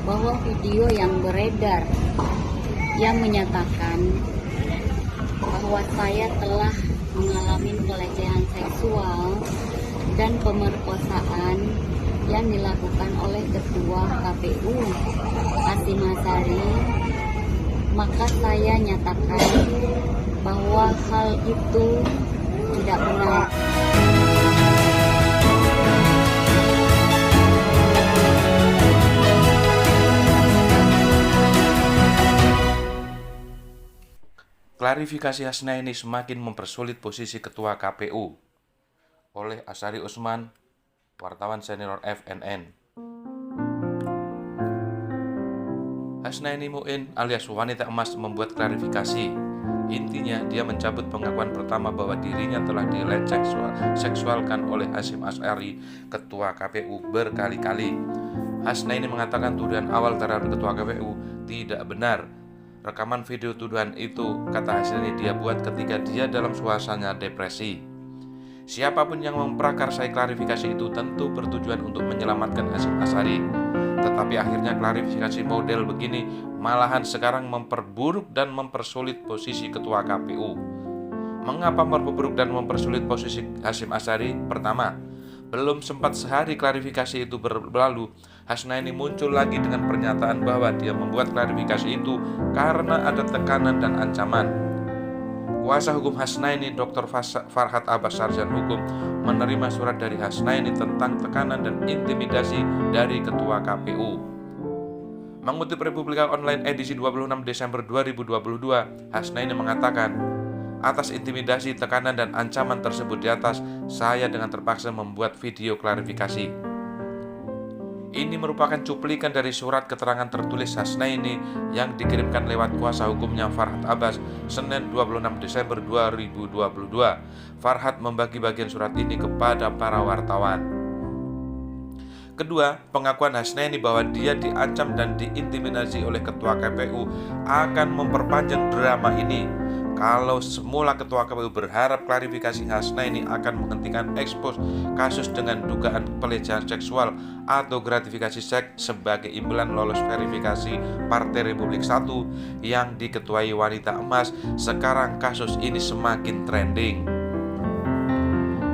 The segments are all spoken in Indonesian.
bahwa video yang beredar yang menyatakan bahwa saya telah mengalami pelecehan seksual dan pemerkosaan yang dilakukan oleh Ketua KPU Hasyim Asyari, maka saya nyatakan bahwa hal itu tidak benar. Klarifikasi Hasnaini semakin mempersulit posisi Ketua KPU oleh Asyari Usman, wartawan senior FNN. Hasnaini Muin alias Wanita Emas membuat klarifikasi. Intinya dia mencabut pengakuan pertama bahwa dirinya telah dileceh seksualkan oleh Hasyim Asyari, Ketua KPU, berkali-kali. Hasnaini mengatakan tuduhan awal terhadap Ketua KPU tidak benar. Rekaman video tuduhan itu, kata Hasnaini, dia buat ketika dia dalam suasana depresi. Siapapun yang memprakarsai klarifikasi itu tentu bertujuan untuk menyelamatkan Hasyim Asyari. Tetapi akhirnya klarifikasi model begini malahan sekarang memperburuk dan mempersulit posisi Ketua KPU. Mengapa memperburuk dan mempersulit posisi Hasyim Asyari? Pertama, belum sempat sehari klarifikasi itu berlalu, Hasnaini muncul lagi dengan pernyataan bahwa dia membuat klarifikasi itu karena ada tekanan dan ancaman. Kuasa hukum Hasnaini, Dr. Farhad Abbas, sarjana hukum, menerima surat dari Hasnaini tentang tekanan dan intimidasi dari Ketua KPU. Mengutip Republika Online edisi 26 Desember 2022, Hasnaini mengatakan, atas intimidasi, tekanan, dan ancaman tersebut di atas, saya dengan terpaksa membuat video klarifikasi. Ini merupakan cuplikan dari surat keterangan tertulis Hasnaini yang dikirimkan lewat kuasa hukumnya Farhad Abbas, Senin 26 Desember 2022. Farhad membagi bagian surat ini kepada para wartawan. Kedua, pengakuan Hasnaini bahwa dia diancam dan diintimidasi oleh Ketua KPU akan memperpanjang drama ini. Kalau semula Ketua KPU berharap klarifikasi Hasnaini akan menghentikan ekspos kasus dengan dugaan pelecehan seksual atau gratifikasi seks sebagai imbalan lolos verifikasi Partai Republik 1 yang diketuai Wanita Emas, sekarang kasus ini semakin trending.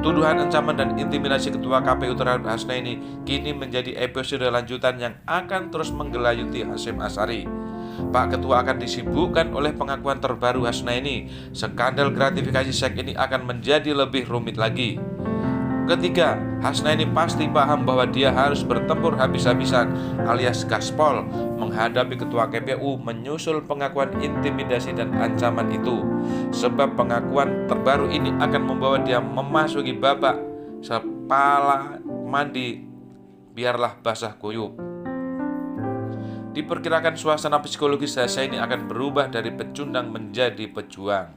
Tuduhan ancaman dan intimidasi Ketua KPU terhadap Hasnaini kini menjadi episode lanjutan yang akan terus menggelayuti Hasyim Asyari. Pak Ketua akan disibukkan oleh pengakuan terbaru Hasnaini. Skandal gratifikasi seks ini akan menjadi lebih rumit lagi. Ketiga, Hasnaini pasti paham bahwa dia harus bertempur habis-habisan alias gaspol menghadapi Ketua KPU menyusul pengakuan intimidasi dan ancaman itu. Sebab pengakuan terbaru ini akan membawa dia memasuki babak sepala mandi biarlah basah kuyup. Diperkirakan suasana psikologis Hasnaini akan berubah dari pecundang menjadi pejuang.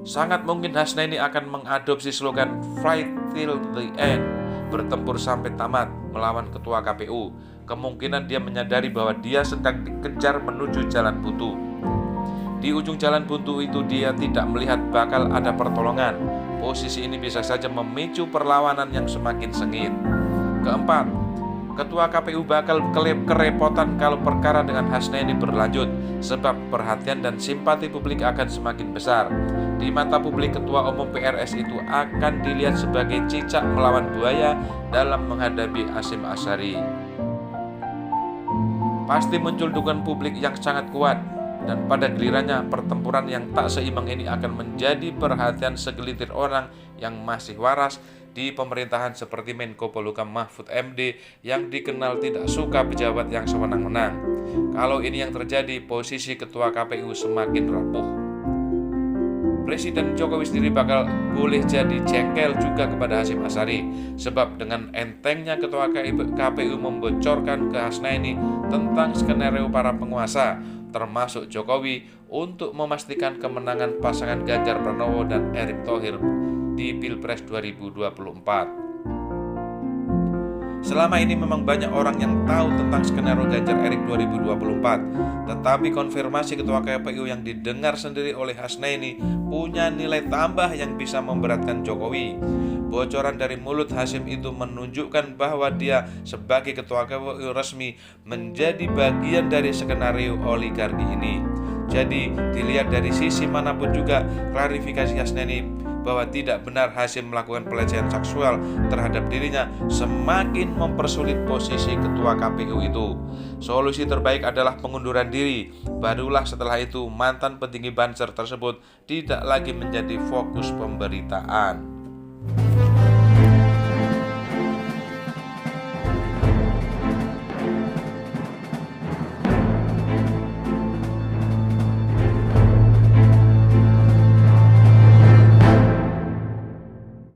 Sangat mungkin Hasnaini akan mengadopsi slogan "Fight till the end", bertempur sampai tamat melawan Ketua KPU. Kemungkinan dia menyadari bahwa dia sedang dikejar menuju jalan buntu. Di ujung jalan buntu itu dia tidak melihat bakal ada pertolongan. Posisi ini bisa saja memicu perlawanan yang semakin sengit. Keempat, Ketua KPU bakal kerepotan kalau perkara dengan Hasnaini berlanjut, sebab perhatian dan simpati publik akan semakin besar. Di mata publik, Ketua Umum PRS itu akan dilihat sebagai cicak melawan buaya dalam menghadapi Hasyim Asyari. Pasti muncul dukungan publik yang sangat kuat, dan pada gilirannya pertempuran yang tak seimbang ini akan menjadi perhatian segelintir orang yang masih waras di pemerintahan seperti Menko Polhukam Mahfud MD yang dikenal tidak suka pejabat yang sewenang-wenang. Kalau ini yang terjadi, posisi Ketua KPU semakin rapuh. Presiden Jokowi sendiri bakal boleh jadi jengkel juga kepada Hasyim Asyari, sebab dengan entengnya Ketua KPU membocorkan ke Hasnaini tentang skenario para penguasa, termasuk Jokowi, untuk memastikan kemenangan pasangan Ganjar Pranowo dan Erick Thohir di Pilpres 2024. Selama ini memang banyak orang yang tahu tentang skenario Ganjar Erik 2024, tetapi konfirmasi ketua KPU yang didengar sendiri oleh Hasnaini punya nilai tambah yang bisa memberatkan Jokowi. Bocoran dari mulut Hasyim itu menunjukkan bahwa dia sebagai ketua KPU resmi menjadi bagian dari skenario oligarki ini. Jadi dilihat dari sisi manapun juga, klarifikasi Hasnaini bahwa tidak benar Hasyim melakukan pelecehan seksual terhadap dirinya semakin mempersulit posisi ketua KPU itu. Solusi terbaik adalah pengunduran diri. Barulah setelah itu mantan petinggi Banser tersebut tidak lagi menjadi fokus pemberitaan.